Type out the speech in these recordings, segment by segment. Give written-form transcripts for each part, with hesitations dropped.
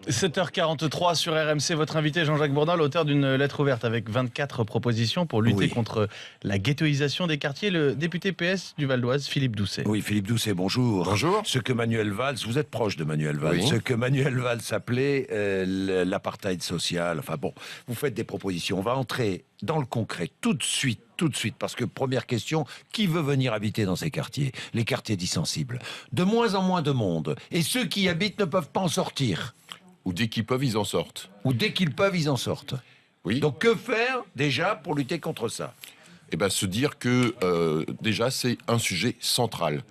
7h43 sur RMC, votre invité Jean-Jacques Bourdin, l'auteur d'une lettre ouverte avec 24 propositions pour lutter contre la ghettoisation des quartiers, le député PS du Val d'Oise, Philippe Doucet. Oui, Philippe Doucet, bonjour. Bonjour. Ce que Manuel Valls, vous êtes proche de Manuel Valls, ce que Manuel Valls appelait l'apartheid social. Enfin bon, vous faites des propositions. On va entrer dans le concret tout de suite, parce que première question, qui veut venir habiter dans ces quartiers? Les quartiers dits sensibles. De moins en moins de monde. Et ceux qui y habitent ne peuvent pas en sortir. Ou dès qu'ils peuvent, ils en sortent. Ou dès qu'ils peuvent, ils en sortent. Oui. Donc que faire déjà pour lutter contre ça? Eh bien, se dire que déjà, c'est un sujet central.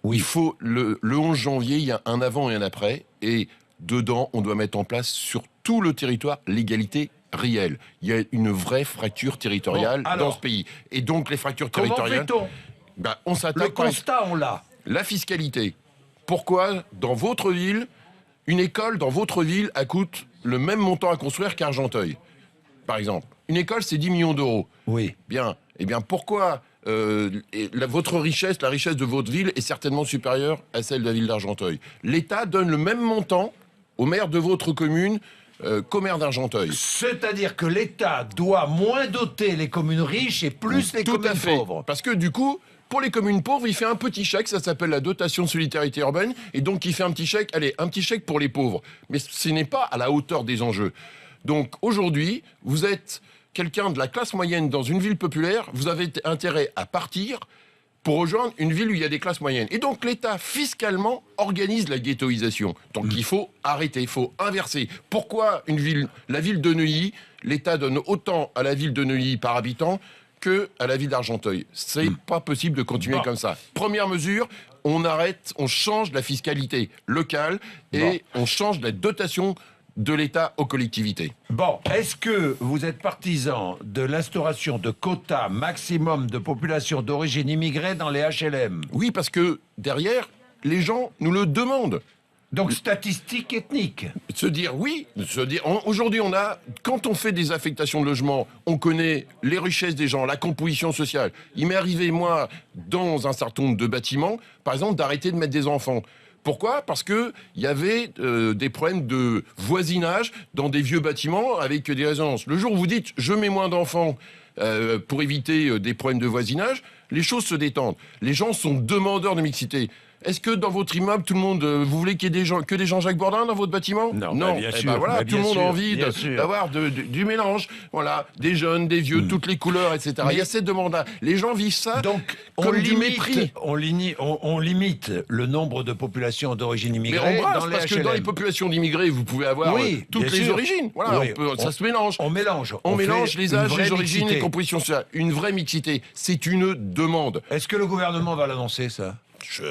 Oui. Il faut, le 11 janvier, il y a un avant et un après. Et dedans, on doit mettre en place sur tout le territoire l'égalité réelle. Il y a une vraie fracture territoriale dans ce pays. Et donc, les fractures territoriales... Comment fait-on? On s'attaque... Le constat, on l'a. La fiscalité. Pourquoi, dans votre ville... Une école dans votre ville coûte le même montant à construire qu'Argenteuil, par exemple. Une école, c'est 10 millions d'euros. Oui. Bien. Eh bien, pourquoi votre richesse, la richesse de votre ville, est certainement supérieure à celle de la ville d'Argenteuil? L'État donne le même montant au maire de votre commune qu'au maire d'Argenteuil. C'est-à-dire que l'État doit moins doter les communes riches et plus les communes pauvres. Parce que du coup... Pour les communes pauvres, il fait un petit chèque, ça s'appelle la dotation de solidarité urbaine, et donc il fait un petit chèque, un petit chèque pour les pauvres. Mais ce n'est pas à la hauteur des enjeux. Donc aujourd'hui, vous êtes quelqu'un de la classe moyenne dans une ville populaire, vous avez intérêt à partir pour rejoindre une ville où il y a des classes moyennes. Et donc l'État, fiscalement, organise la ghettoisation. Donc il faut arrêter, il faut inverser. Pourquoi la ville de Neuilly, l'État donne autant à la ville de Neuilly par habitant à la ville d'Argenteuil? C'est pas possible de continuer comme ça. Première mesure, on arrête, on change la fiscalité locale et on change la dotation de l'État aux collectivités. Bon, est-ce que vous êtes partisan de l'instauration de quotas maximum de population d'origine immigrée dans les HLM? Oui, parce que derrière, les gens nous le demandent. Donc statistiques ethniques. Aujourd'hui, quand on fait des affectations de logement, on connaît les richesses des gens, la composition sociale. Il m'est arrivé, moi, dans un certain nombre de bâtiments, par exemple, d'arrêter de mettre des enfants. Pourquoi? Parce qu'il y avait des problèmes de voisinage dans des vieux bâtiments avec des résidences. Le jour où vous dites « je mets moins d'enfants », pour éviter des problèmes de voisinage, les choses se détendent. Les gens sont demandeurs de mixité. Est-ce que dans votre immeuble, tout le monde, vous voulez qu'il y ait que des Jean-Jacques Bourdin dans votre bâtiment? Non. Bien sûr. Tout le monde a envie d'avoir du mélange. Voilà, des jeunes, des vieux, toutes les couleurs, etc. Il y a cette demande-là. Les gens vivent ça comme du mépris. On limite le nombre de populations d'origine immigrée dans les parce HLM. que dans les populations d'immigrés, vous pouvez avoir toutes les origines. Voilà, ça se mélange. On mélange. On mélange les âges, les origines, les compositions sociales. Une vraie mixité. C'est une demande. Est-ce que le gouvernement va l'annoncer, ça? Je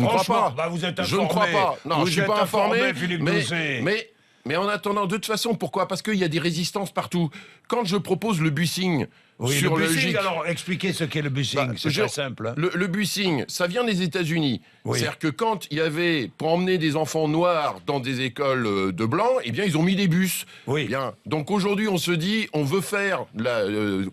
ne crois pas. Vous êtes informé. Je ne crois pas. Non, je ne suis pas informé, Philippe Doucet. mais en attendant, de toute façon, pourquoi? Parce qu'il y a des résistances partout. Quand je propose le busing sur le le busing, GIC... Alors, expliquez ce qu'est le busing, c'est très simple. Hein. Le busing, ça vient des États-Unis. C'est-à-dire que quand il y avait, pour emmener des enfants noirs dans des écoles de blancs, eh bien, ils ont mis des bus. Bien. Donc aujourd'hui, on se dit, on veut faire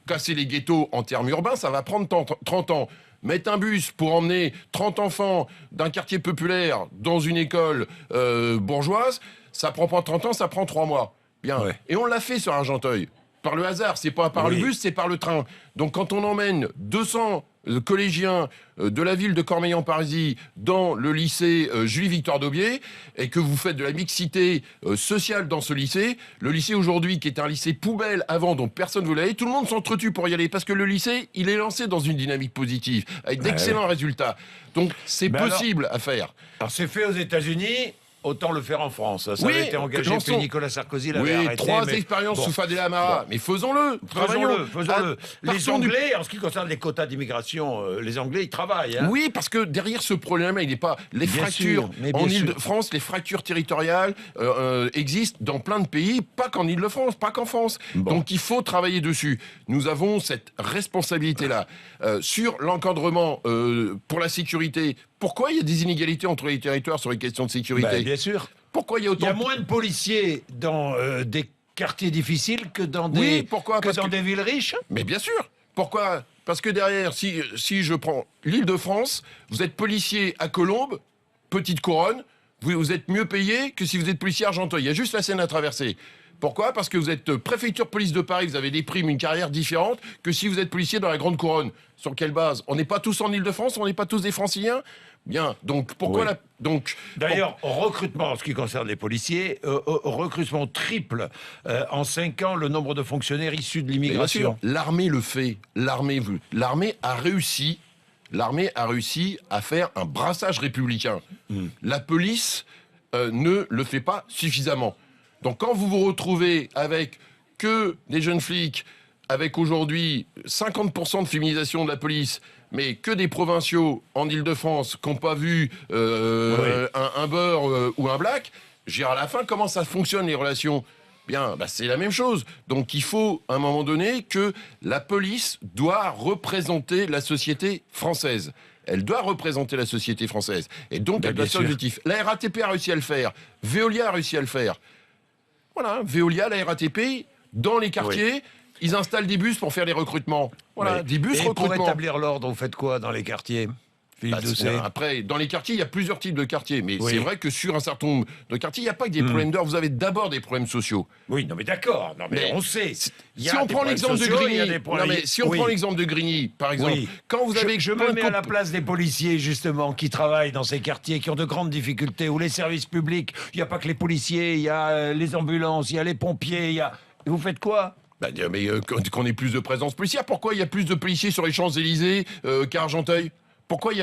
casser les ghettos en termes urbains, ça va prendre 30 ans. Mettre un bus pour emmener 30 enfants d'un quartier populaire dans une école bourgeoise, ça prend pas 30 ans, ça prend 3 mois. Bien. Et on l'a fait sur Argenteuil. Par le hasard, c'est pas par le bus, c'est par le train. Donc quand on emmène 200 collégiens de la ville de Cormeilles-en-Parisis dans le lycée Julie-Victoire d'Aubier et que vous faites de la mixité sociale dans ce lycée, le lycée aujourd'hui qui est un lycée poubelle avant dont personne ne voulait aller, tout le monde s'entretue pour y aller parce que le lycée, il est lancé dans une dynamique positive avec d'excellents résultats. Donc c'est possible à faire. Alors c'est fait aux États-Unis. Autant le faire en France. Ça avait été engagé, puis Nicolas Sarkozy l'avait arrêté. 3 expériences sous Fadel Amara. Mais faisons-le. Faisons-le. Les Anglais, en ce qui concerne les quotas d'immigration, les Anglais, ils travaillent. Hein. Oui, parce que derrière ce problème, il n'est pas... Les fractures en Île-de-France, les fractures territoriales existent dans plein de pays, pas qu'en Île-de-France, pas qu'en France. Donc il faut travailler dessus. Nous avons cette responsabilité-là. Sur l'encadrement pour la sécurité, pourquoi il y a des inégalités entre les territoires sur les questions de sécurité? Bien sûr. Pourquoi il y a autant... Il y a moins de policiers dans des quartiers difficiles que dans des, des villes riches? Mais bien sûr. Pourquoi? Parce que derrière, si je prends l'Île-de-France, vous êtes policier à Colombes, Petite Couronne, vous êtes mieux payé que si vous êtes policier à Argenteuil. Il y a juste la Seine à traverser. Pourquoi? Parce que vous êtes préfecture police de Paris, vous avez des primes, une carrière différente que si vous êtes policier dans la Grande Couronne. Sur quelle base? On n'est pas tous en Ile-de-France, on n'est pas tous des Franciliens. Bien, donc pourquoi D'ailleurs, recrutement, en ce qui concerne les policiers, recrutement triple en 5 ans le nombre de fonctionnaires issus de l'immigration. L'armée le fait. L'armée a réussi à faire un brassage républicain. La police ne le fait pas suffisamment. Donc quand vous vous retrouvez avec que des jeunes flics, avec aujourd'hui 50% de féminisation de la police, mais que des provinciaux en Ile-de-France qui n'ont pas vu un beurre ou un black, je dirais à la fin, comment ça fonctionne les relations? Bien, c'est la même chose. Donc il faut, à un moment donné, que la police doit représenter la société française. Elle doit représenter la société française. Et donc, elle doit être objectif. La RATP a réussi à le faire. Veolia a réussi à le faire. Voilà, Veolia, la RATP, dans les quartiers, ils installent des bus pour faire les recrutements. Voilà, des bus recrutement. Pour établir l'ordre, vous faites quoi dans les quartiers? Après, dans les quartiers, il y a plusieurs types de quartiers. Mais c'est vrai que sur un certain nombre de quartiers, il n'y a pas que des problèmes d'ordre. Vous avez d'abord des problèmes sociaux. Oui, non mais d'accord. Mais on sait. Si on prend l'exemple de Grigny, si on prend l'exemple de Grigny, par exemple, quand vous avez... Je me mets à la place des policiers, justement, qui travaillent dans ces quartiers, qui ont de grandes difficultés, ou les services publics. Il n'y a pas que les policiers, il y a les ambulances, il y a les pompiers, il y a... Vous faites quoi? Mais qu'on ait plus de présence policière, pourquoi il y a plus de policiers sur les Champs-Élysées qu'à Argenteuil? Pourquoi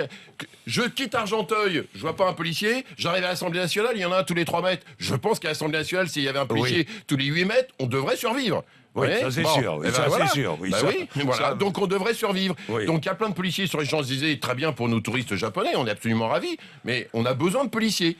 je quitte Argenteuil, je vois pas un policier, j'arrive à l'Assemblée nationale, il y en a un tous les 3 mètres. Je pense qu'à l'Assemblée nationale, s'il y avait un policier tous les 8 mètres, on devrait survivre. Oui, ça c'est sûr. C'est sûr. Voilà. Donc on devrait survivre. Donc il y a plein de policiers sur les Champs-Élysées, très bien pour nos touristes japonais, on est absolument ravis, mais on a besoin de policiers.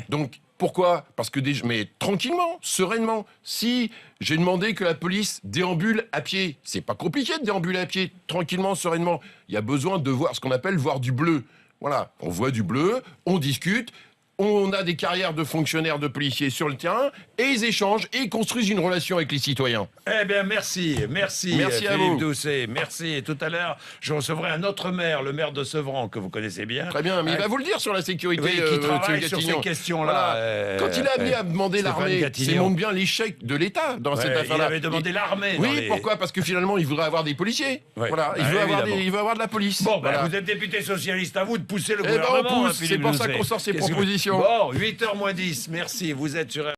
Donc pourquoi? Parce que mais tranquillement, sereinement. Si j'ai demandé que la police déambule à pied, c'est pas compliqué de déambuler à pied, tranquillement, sereinement. Il y a besoin de voir ce qu'on appelle voir du bleu. Voilà, on voit du bleu, on discute. On a des carrières de fonctionnaires, de policiers sur le terrain, et ils échangent, et ils construisent une relation avec les citoyens. Eh bien, merci à vous. Doucet, merci. Et tout à l'heure, je recevrai un autre maire, le maire de Sevran, que vous connaissez bien. Très bien, mais il va vous le dire sur la sécurité. Qui travaille sur ces questions-là. Voilà. Quand il a amené à demander l'armée, ça montre bien l'échec de l'État dans cette affaire-là. Il avait demandé l'armée. Oui, pourquoi? Parce que finalement, il voudrait avoir des policiers. Voilà, il veut avoir de la police. Bon, vous êtes député socialiste, à vous de pousser le gouvernement. C'est pour ça qu'on sort ces propositions. Bon, 8h moins 10, merci, vous êtes sur